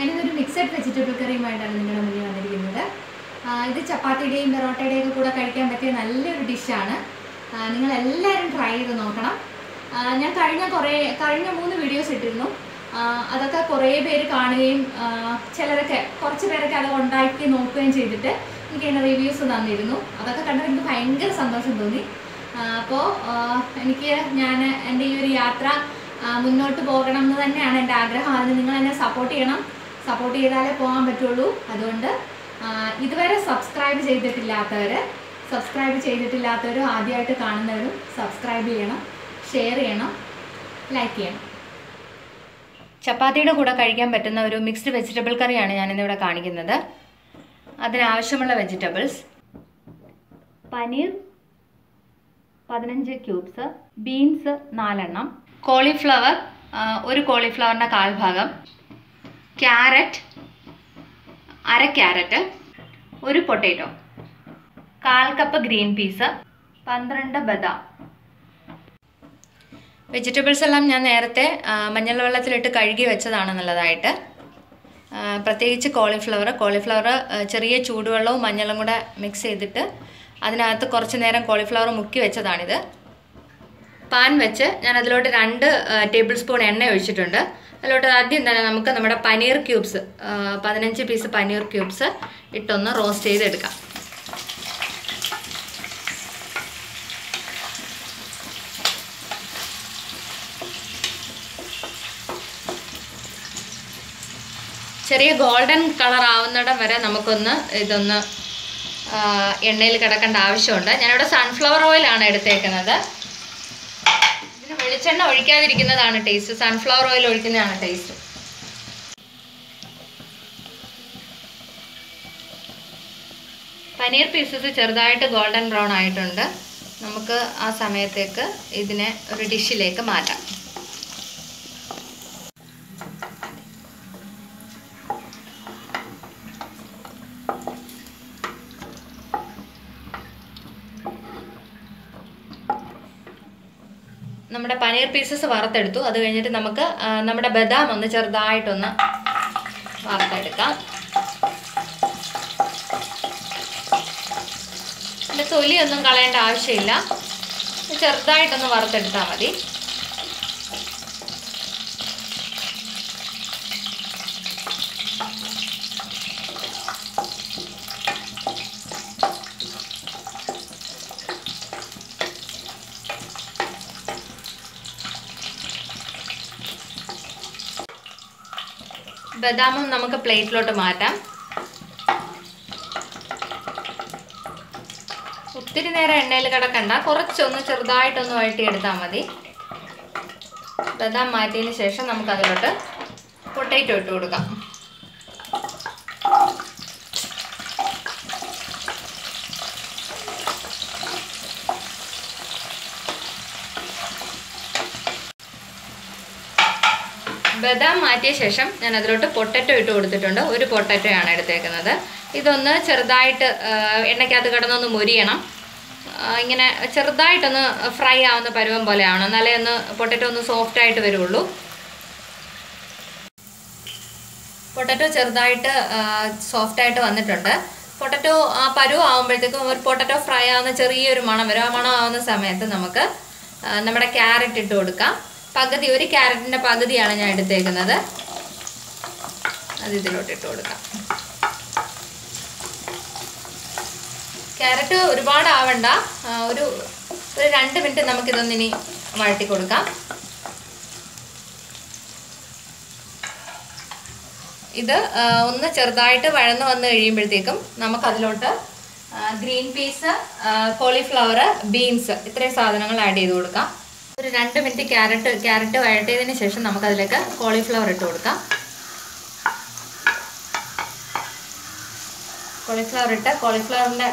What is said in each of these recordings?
ഞാനിതൊരു mixed vegetable കറിയുമായിട്ടാണ് നിങ്ങളുടെ മുന്നിൽ വന്നിരിക്കുന്നത്. ഇത് ചപ്പാത്തിയുടെയും പെറോട്ടയുടെയും ഒക്കെ കൂടെ കഴിക്കാൻ പറ്റിയ നല്ലൊരു ഡിഷാണ്. നിങ്ങളെല്ലാവരും ട്രൈ ചെയ്ത് നോക്കണം. ഞാൻ കഴിഞ്ഞ 3 വീഡിയോസ് ഇട്ടിരുന്നു. അതൊക്കെ കുറേ പേര് കാണുകയും കുറച്ച് പേരൊക്കെ അത് ഉണ്ടാക്കി നോക്കുകയും ചെയ്തിട്ട് എനിക്ക് അതിൻ്റെ റിവ്യൂസ് തന്നിരുന്നു. അതൊക്കെ കണ്ടപ്പോൾ എനിക്ക് ഭയങ്കര സന്തോഷം തോന്നി. അപ്പോൾ ഞാൻ എൻ്റെ ഈ ഒരു യാത്ര മുന്നോട്ട് പോകണം എന്ന് തന്നെയാണ് എൻ്റെ ആഗ്രഹം. അതിന് നിങ്ങൾ എന്നെ സപ്പോർട്ട് ചെയ്യണം. സപ്പോർട്ട് ചെയ്താലേ പോകാൻ പറ്റുള്ളൂ. അതുകൊണ്ട് ഇതുവരെ സബ്സ്ക്രൈബ് ചെയ്തിട്ടില്ലാത്തവരും ആദ്യമായിട്ട് കാണുന്നവരും സബ്സ്ക്രൈബ് ചെയ്യണം, ഷെയർ ചെയ്യണം, ലൈക്ക് ചെയ്യണം. ചപ്പാത്തിയുടെ കൂടെ കഴിക്കാൻ പറ്റുന്ന ഒരു മിക്സ്ഡ് വെജിറ്റബിൾ കറിയാണ് ഞാനിന്നിവിടെ കാണിക്കുന്നത്. അതിനാവശ്യമുള്ള വെജിറ്റബിൾസ്: പനീർ 15 ക്യൂബ്സ്, ബീൻസ് 4 എണ്ണം, കോളിഫ്ലവർ ഒരു കോളിഫ്ലവറിൻ്റെ 1/4 ഭാഗം, ക്യാരറ്റ് 1/2 ക്യാരറ്റ്, ഒരു പൊട്ടാറ്റോ, 1/4 കപ്പ് ഗ്രീൻ പീസ്, 12 ബദാം. വെജിറ്റബിൾസ് എല്ലാം ഞാൻ നേരത്തെ മഞ്ഞൾ വെള്ളത്തിലിട്ട് കഴുകി വെച്ചതാണ് നല്ലതായിട്ട്. പ്രത്യേകിച്ച് കോളിഫ്ലവർ ചെറിയ ചൂടുവെള്ളവും മഞ്ഞളും കൂടെ മിക്സ് ചെയ്തിട്ട് അതിനകത്ത് കുറച്ച് നേരം കോളിഫ്ലവർ മുക്കി വെച്ചതാണിത്. പാൻ വെച്ച് ഞാൻ അതിലോട്ട് 2 ടേബിൾ സ്പൂൺ എണ്ണ ഒഴിച്ചിട്ടുണ്ട്. അതിലോട്ട് ആദ്യം തന്നെ നമുക്ക് നമ്മുടെ paneer cubes 15 piece paneer cubes ഇട്ടൊന്ന് റോസ്റ്റ് ചെയ്തെടുക്കാം. ചെറിയ ഗോൾഡൻ കളർ ആവുന്നിടം വരെ നമുക്കൊന്ന് ഇതൊന്ന് എണ്ണയിൽ കിടക്കേണ്ട ആവശ്യമുണ്ട്. ഞാനിവിടെ സൺഫ്ലവർ ഓയിലാണ് എടുത്തേക്കുന്നത്. ഇതിന് വെളിച്ചെണ്ണ ഒഴിക്കാതിരിക്കുന്നതാണ് ടേസ്റ്റ്. സൺഫ്ലവർ ഓയിൽ ഒഴിക്കുന്നതാണ് ടേസ്റ്റ്. പനീർ പീസസ് ചെറുതായിട്ട് ഗോൾഡൻ ബ്രൗൺ ആയിട്ടുണ്ട്. നമുക്ക് ആ സമയത്തേക്ക് ഇതിനെ ഒരു ഡിഷിലേക്ക് മാറ്റാം. നമ്മുടെ പനീർ പീസസ് വറുത്തെടുത്തു. അത് കഴിഞ്ഞിട്ട് നമുക്ക് നമ്മുടെ ബദാം ഒന്ന് ചെറുതായിട്ടൊന്ന് വറുത്തെടുക്കാം. ഇതിൻ്റെ തൊലിയൊന്നും കളയേണ്ട ആവശ്യമില്ല. ചെറുതായിട്ടൊന്ന് വറുത്തെടുത്താൽ മതി. ബദാമും നമുക്ക് പ്ലേറ്റിലോട്ട് മാറ്റാം. ഒത്തിരി നേരം എണ്ണയിൽ കിടക്കണ്ട, കുറച്ചൊന്ന് ചെറുതായിട്ടൊന്ന് വഴറ്റിയെടുത്താൽ മതി. ബദാം മാറ്റിയതിന് ശേഷം നമുക്കതിലോട്ട് പൊട്ടാറ്റോ ഇട്ട് കൊടുക്കാം. ബദാം മാറ്റിയ ശേഷം ഞാൻ അതിലോട്ട് പൊട്ടാറ്റോ ഇട്ട് കൊടുത്തിട്ടുണ്ട്. ഒരു പൊട്ടാറ്റോ ആണ് എടുത്തേക്കുന്നത്. ഇതൊന്ന് ചെറുതായിട്ട് എണ്ണയ്ക്കകത്ത് കിടന്നൊന്ന് മൊരിയണം. ഇങ്ങനെ ചെറുതായിട്ടൊന്ന് ഫ്രൈ ആവുന്ന പരുവം പോലെ ആവണം. എന്നാലേ ഒന്ന് പൊട്ടാറ്റോ ഒന്ന് സോഫ്റ്റായിട്ട് വരുള്ളൂ. പൊട്ടാറ്റോ ചെറുതായിട്ട് സോഫ്റ്റായിട്ട് വന്നിട്ടുണ്ട്. പൊട്ടാറ്റോ ആ പരുവം ആകുമ്പോഴത്തേക്കും ഒരു പൊട്ടാറ്റോ ഫ്രൈ ആവുന്ന ചെറിയൊരു മണം വരും. ആ മണം ആവുന്ന സമയത്ത് നമുക്ക് നമ്മുടെ ക്യാരറ്റ് ഇട്ട് കൊടുക്കാം. ഒരു ക്യാരറ്റിൻ്റെ പകുതിയാണ് ഞാൻ എടുത്തേക്കുന്നത്. അത് ഇതിലോട്ട് ഇട്ട് കൊടുക്കാം. ക്യാരറ്റ് ഒരുപാട് ആവണ്ട, ഒരു 2 മിനിറ്റ് നമുക്കിതൊന്നിനി വഴറ്റി കൊടുക്കാം. ഇത് ഒന്ന് ചെറുതായിട്ട് വഴന്ന് വന്ന് കഴിയുമ്പോഴത്തേക്കും നമുക്കതിലോട്ട് ഗ്രീൻ പീസ്, കോളിഫ്ലവർ, ബീൻസ് ഇത്രയും സാധനങ്ങൾ ആഡ് ചെയ്ത് കൊടുക്കാം. ഒരു 2 മിനിറ്റ് ക്യാരറ്റ് വഴറ്റിയതിന് ശേഷം നമുക്കതിലേക്ക് കോളിഫ്ലവർ ഇട്ട് കൊടുക്കാം. കോളിഫ്ലവറിൻ്റെ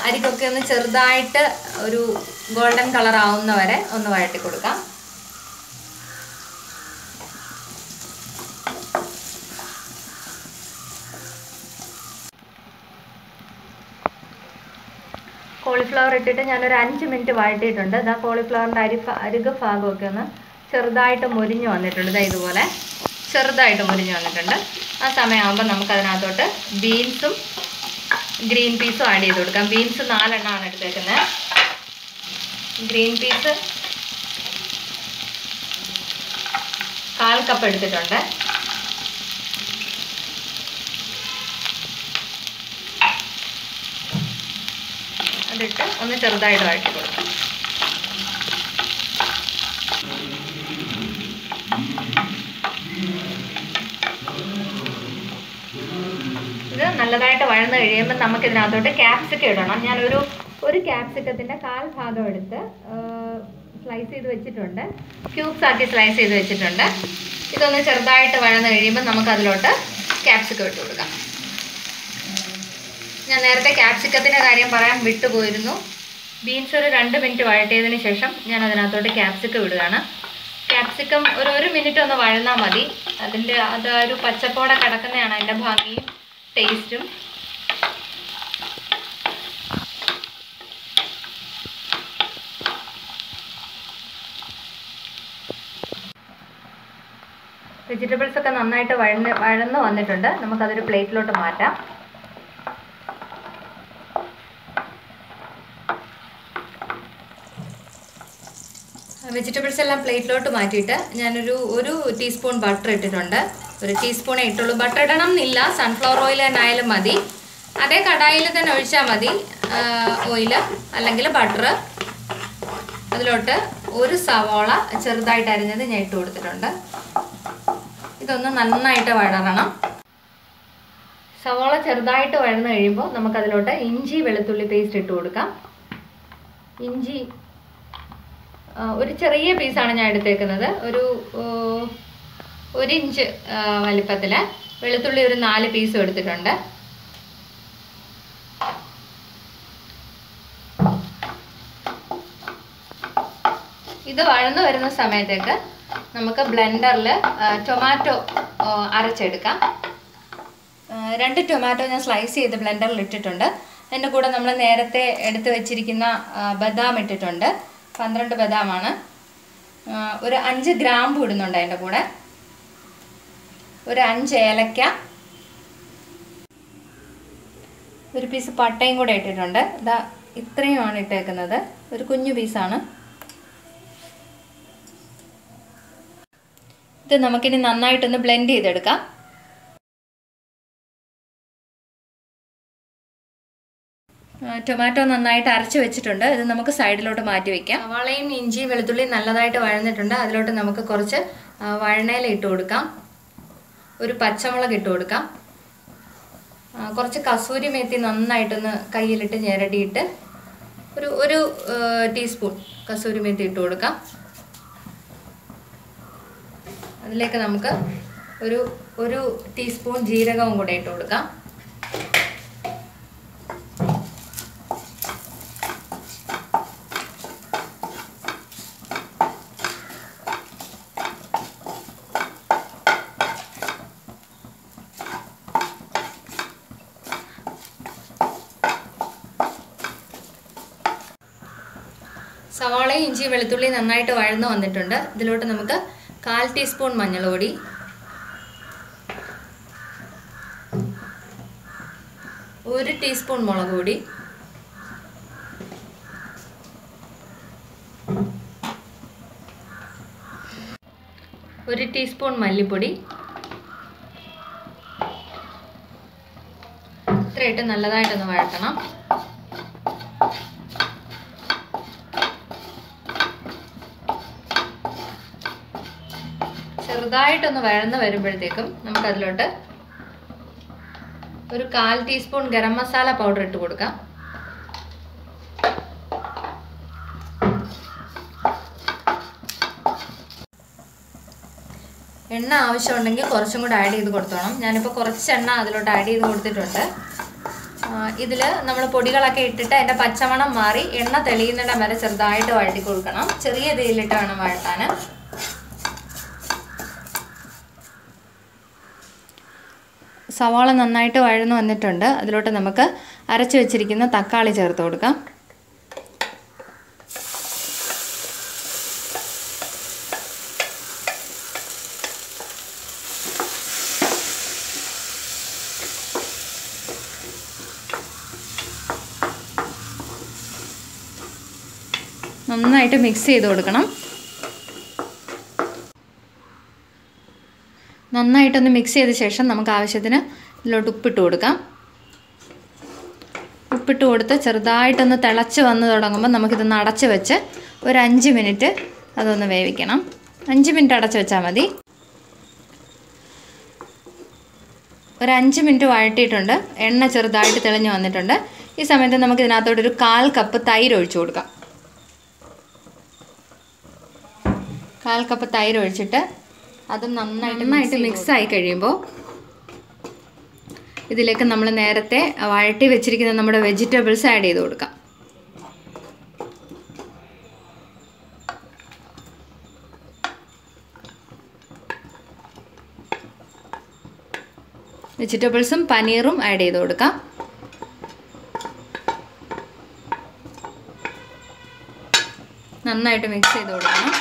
അരികൊക്കെ ഒന്ന് ചെറുതായിട്ട് ഒരു ഗോൾഡൻ കളർ ആവുന്ന വരെ ഒന്ന് വഴറ്റി കൊടുക്കാം. കോളിഫ്ലവർ ഇട്ടിട്ട് ഞാനൊരു 5 മിനിറ്റ് വഴറ്റിയിട്ടുണ്ട്. ഇതാ കോളിഫ്ലവറിൻ്റെ അരിക് ഭാഗമൊക്കെ ഒന്ന് ചെറുതായിട്ട് മൊരിഞ്ഞ് വന്നിട്ടുണ്ട്. ഇതുപോലെ ചെറുതായിട്ട് മുരിഞ്ഞ് വന്നിട്ടുണ്ട്. ആ സമയമാകുമ്പോൾ നമുക്കതിനകത്തോട്ട് ബീൻസും ഗ്രീൻ പീസും ആഡ് ചെയ്ത് കൊടുക്കാം. ബീൻസ് 4 എണ്ണമാണ് എടുത്തേക്കുന്നത്. ഗ്രീൻ പീസ് 1/4 കപ്പ് എടുത്തിട്ടുണ്ട്. അതിട്ട് ഒന്ന് ചെറുതായിട്ട് വഴറ്റി കൊടുക്കാം. ഇത് നല്ലതായിട്ട് വഴന്ന് കഴിയുമ്പോൾ നമുക്കിതിനകത്തോട്ട് ക്യാപ്സിക്കം ഇടണം. ഞാനൊരു ക്യാപ്സിക്കത്തിൻ്റെ 1/4 ഭാഗം എടുത്ത് സ്ലൈസ് ചെയ്ത് വെച്ചിട്ടുണ്ട്. ക്യൂബ്സ് ആക്കി സ്ലൈസ് ചെയ്ത് വെച്ചിട്ടുണ്ട്. ഇതൊന്ന് ചെറുതായിട്ട് വഴന്ന് കഴിയുമ്പോൾ നമുക്കതിലോട്ട് ക്യാപ്സിക്കം ഇട്ട് കൊടുക്കാം. ഞാൻ നേരത്തെ ക്യാപ്സിക്കത്തിൻ്റെ കാര്യം പറയാൻ വിട്ടുപോയിരുന്നു. ബീൻസ് ഒരു 2 മിനിറ്റ് വഴറ്റിയതിന് ശേഷം ഞാൻ അതിനകത്തോട്ട് ക്യാപ്സിക്കം ഇടുകയാണ്. ക്യാപ്സിക്കം ഒരു 1 മിനിറ്റ് ഒന്ന് വഴന്നാൽ മതി. അത് ഒരു പച്ചപ്പോടെ കിടക്കുന്നതാണ് അതിൻ്റെ ഭംഗിയും ടേസ്റ്റും. വെജിറ്റബിൾസ് ഒക്കെ നന്നായിട്ട് വഴന്ന് വന്നിട്ടുണ്ട്. നമുക്കതൊരു പ്ലേറ്റിലോട്ട് മാറ്റാം. വെജിറ്റബിൾസ് എല്ലാം പ്ലേറ്റിലോട്ട് മാറ്റിയിട്ട് ഞാനൊരു ടീസ്പൂൺ ബട്ടർ ഇട്ടിട്ടുണ്ട്. 1 ടീസ്പൂണേ ഇട്ടുള്ളൂ. ബട്ടർ ഇടണം എന്നില്ല, സൺഫ്ലവർ ഓയിൽ തന്നെ ആയാലും മതി. അതേ കടായിൽ തന്നെ ഒഴിച്ചാൽ മതി ഓയിൽ, അല്ലെങ്കിൽ ബട്ടർ. അതിലോട്ട് 1 സവാള ചെറുതായിട്ട് അരിഞ്ഞത് ഞാൻ ഇട്ട് കൊടുത്തിട്ടുണ്ട്. ഇതൊന്ന് നന്നായിട്ട് വഴറണം. സവാള ചെറുതായിട്ട് വഴന്ന് കഴിയുമ്പോൾ നമുക്കതിലോട്ട് ഇഞ്ചി വെളുത്തുള്ളി പേസ്റ്റ് ഇട്ട് കൊടുക്കാം. ഇഞ്ചി ഒരു ചെറിയ പീസാണ് ഞാൻ എടുത്തേക്കുന്നത്. ഒരു 1 ഇഞ്ച് വലിപ്പത്തിൽ. വെളുത്തുള്ളി ഒരു 4 പീസും എടുത്തിട്ടുണ്ട്. ഇത് വഴന്ന് വരുന്ന സമയത്തേക്ക് നമുക്ക് ബ്ലെൻഡറിൽ ടൊമാറ്റോ അരച്ചെടുക്കാം. 2 ടൊമാറ്റോ ഞാൻ സ്ലൈസ് ചെയ്ത് ബ്ലെൻഡറിൽ ഇട്ടിട്ടുണ്ട്. അതിൻ്റെ കൂടെ നമ്മൾ നേരത്തെ എടുത്ത് വെച്ചിരിക്കുന്ന ബദാം ഇട്ടിട്ടുണ്ട്. 12 ബദാമാണ്. ഒരു 5 ഗ്രാമ്പു ഇടുന്നുണ്ട് അതിൻ്റെ കൂടെ. ഒരു 5 ഏലക്ക, ഒരു പീസ് പട്ടയും കൂടെ ഇട്ടിട്ടുണ്ട്. ഇതാ ഇത്രയുമാണ് ഇട്ടേക്കുന്നത്. ഒരു കുഞ്ഞു പീസാണ്. ഇത് നമുക്കിനി നന്നായിട്ടൊന്ന് ബ്ലെൻഡ് ചെയ്തെടുക്കാം. ടൊമാറ്റോ നന്നായിട്ട് അരച്ച് വെച്ചിട്ടുണ്ട്. ഇത് നമുക്ക് സൈഡിലോട്ട് മാറ്റി വയ്ക്കാം. സവാളയും ഇഞ്ചിയും വെളുത്തുള്ളിയും നല്ലതായിട്ട് വഴന്നിട്ടുണ്ട്. അതിലോട്ട് നമുക്ക് കുറച്ച് വഴണയില ഇട്ട് കൊടുക്കാം. ഒരു പച്ചമുളക് ഇട്ട് കൊടുക്കാം. കുറച്ച് കസൂരി മേത്തി നന്നായിട്ടൊന്ന് കയ്യിലിട്ട് ഞെരടിയിട്ട് ഒരു ടീസ്പൂൺ കസൂരി മേത്തി ഇട്ട് കൊടുക്കാം. അതിലേക്ക് നമുക്ക് ഒരു ടീസ്പൂൺ ജീരകവും കൂടെ ഇട്ട് കൊടുക്കാം. സവാളയും ഇഞ്ചി വെളുത്തുള്ളി നന്നായിട്ട് വഴന്ന് വന്നിട്ടുണ്ട്. ഇതിലോട്ട് നമുക്ക് 1/4 ടീസ്പൂൺ മഞ്ഞൾപ്പൊടി, 1 ടീസ്പൂൺ മുളക് പൊടി, 1 ടീസ്പൂൺ മല്ലിപ്പൊടി ഇത്രയിട്ട് നല്ലതായിട്ടൊന്ന് വഴറ്റണം. ചെറുതായിട്ടൊന്ന് വഴന്ന് വരുമ്പോഴത്തേക്കും നമുക്കതിലോട്ട് ഒരു 1/4 ടീസ്പൂൺ ഗരം മസാല പൗഡർ ഇട്ട് കൊടുക്കാം. എണ്ണ ആവശ്യമുണ്ടെങ്കിൽ കുറച്ചും കൂടെ ആഡ് ചെയ്ത് കൊടുത്തോണം. ഞാനിപ്പോൾ കുറച്ച് എണ്ണ അതിലോട്ട് ആഡ് ചെയ്ത് കൊടുത്തിട്ടുണ്ട്. ഇതിൽ നമ്മൾ പൊടികളൊക്കെ ഇട്ടിട്ട് അതിൻ്റെ പച്ചമണം മാറി എണ്ണ തെളിയുന്നിടം വരെ ചെറുതായിട്ട് വഴറ്റി കൊടുക്കണം. ചെറിയ തീയിലിട്ട് വേണം വഴറ്റാൻ. സവാള നന്നായിട്ട് വഴന്ന് വന്നിട്ടുണ്ട്. അതിലോട്ട് നമുക്ക് അരച്ച് വെച്ചിരിക്കുന്ന തക്കാളി ചേർത്ത് കൊടുക്കാം. നന്നായിട്ട് മിക്സ് ചെയ്ത് കൊടുക്കണം. നന്നായിട്ടൊന്ന് മിക്സ് ചെയ്ത ശേഷം നമുക്ക് ആവശ്യത്തിന് ഇതിലോട്ട് ഉപ്പിട്ട് കൊടുക്കാം. ഉപ്പിട്ട് കൊടുത്ത് ചെറുതായിട്ടൊന്ന് തിളച്ച് വന്ന് തുടങ്ങുമ്പോൾ നമുക്കിതൊന്ന് അടച്ച് വെച്ച് ഒരു 5 മിനിറ്റ് അതൊന്ന് വേവിക്കണം. 5 മിനിറ്റ് അടച്ച് വെച്ചാൽ മതി. ഒരു 5 മിനിറ്റ് വഴറ്റിയിട്ടുണ്ട്. എണ്ണ ചെറുതായിട്ട് തെളിഞ്ഞ് വന്നിട്ടുണ്ട്. ഈ സമയത്ത് നമുക്ക് ഇതിനകത്തോട്ടൊരു 1/4 കപ്പ് തൈര് ഒഴിച്ചു കൊടുക്കാം. 1/4 കപ്പ് തൈര് ഒഴിച്ചിട്ട് അതും നന്നായിട്ട് മിക്സായി കഴിയുമ്പോൾ ഇതിലേക്ക് നമ്മൾ നേരത്തെ വഴറ്റി വെച്ചിരിക്കുന്ന നമ്മുടെ വെജിറ്റബിൾസ് ആഡ് ചെയ്ത് കൊടുക്കാം. വെജിറ്റബിൾസും പനീറും ആഡ് ചെയ്ത് കൊടുക്കാം. നന്നായിട്ട് മിക്സ് ചെയ്ത് കൊടുക്കണം.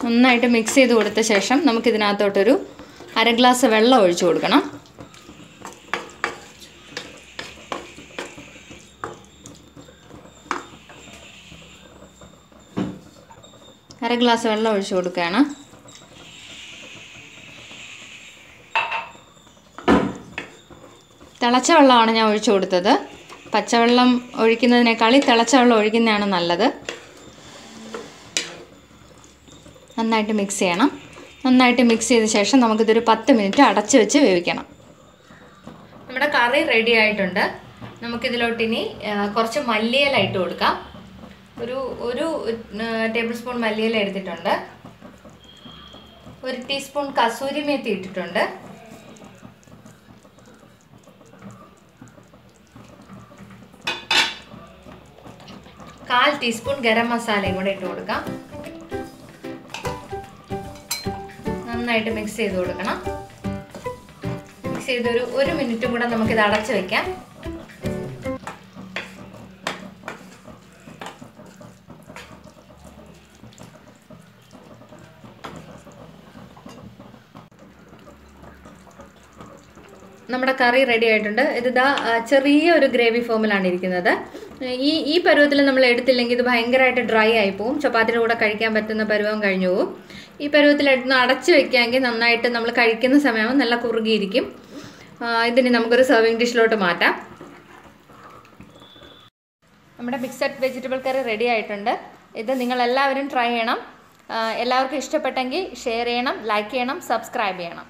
നന്നായിട്ട് മിക്സ് ചെയ്ത് കൊടുത്ത ശേഷം നമുക്കിതിനകത്തോട്ടൊരു 1/2 ഗ്ലാസ് വെള്ളം ഒഴിച്ചു കൊടുക്കണം. അര ഗ്ലാസ് വെള്ളം ഒഴിച്ചു കൊടുക്കുകയാണ്. തിളച്ച വെള്ളമാണ് ഞാൻ ഒഴിച്ചു കൊടുത്തത്. പച്ചവെള്ളം ഒഴിക്കുന്നതിനേക്കാൾ തിളച്ച വെള്ളം ഒഴിക്കുന്നതാണ് നല്ലത്. നന്നായിട്ട് മിക്സ് ചെയ്യണം. നന്നായിട്ട് മിക്സ് ചെയ്ത ശേഷം നമുക്കിതൊരു 10 മിനിറ്റ് അടച്ച് വെച്ച് വേവിക്കണം. നമ്മുടെ കറി റെഡി ആയിട്ടുണ്ട്. നമുക്കിതിലോട്ടിനി കുറച്ച് മല്ലിയില ഇട്ട് കൊടുക്കാം. ഒരു ടേബിൾ സ്പൂൺ മല്ലിയില എടുത്തിട്ടുണ്ട്. 1 ടീസ്പൂൺ കസൂരി മേത്തി ഇട്ടിട്ടുണ്ട്. കാൽ ടീസ്പൂൺ ഗരം മസാലയും കൂടെ ഇട്ട് കൊടുക്കാം. നന്നായിട്ട് മിക്സ് ചെയ്ത് കൊടുക്കണം. മിക്സ് ചെയ്തൊരു 1 മിനിറ്റും കൂടെ നമുക്കിത് അടച്ച് വയ്ക്കാം. നമ്മുടെ കറി റെഡി ആയിട്ടുണ്ട്. ഇതാ ചെറിയൊരു ഗ്രേവി ഫോമിലാണ് ഇരിക്കുന്നത്. ഈ പരുവത്തിൽ നമ്മൾ എടുത്തില്ലെങ്കിൽ ഇത് ഭയങ്കരമായിട്ട് ഡ്രൈ ആയി പോവും. ചപ്പാത്തിയുടെ കൂടെ കഴിക്കാൻ പറ്റുന്ന പരുവം കഴിഞ്ഞു പോവും. ഈ പരുവത്തിൽ എടുത്ത് അടച്ച് വെക്കാമെങ്കിൽ നന്നായിട്ട് നമ്മൾ കഴിക്കുന്ന സമയം നല്ല കുറുകിയിരിക്കും. ഇതിന് നമുക്കൊരു സെർവിങ് ഡിഷിലോട്ട് മാറ്റാം. നമ്മുടെ മിക്സഡ് വെജിറ്റബിൾ കറി റെഡി ആയിട്ടുണ്ട്. ഇത് നിങ്ങളെല്ലാവരും ട്രൈ ചെയ്യണം. എല്ലാവർക്കും ഇഷ്ടപ്പെട്ടെങ്കിൽ ഷെയർ ചെയ്യണം, ലൈക്ക് ചെയ്യണം, സബ്സ്ക്രൈബ് ചെയ്യണം.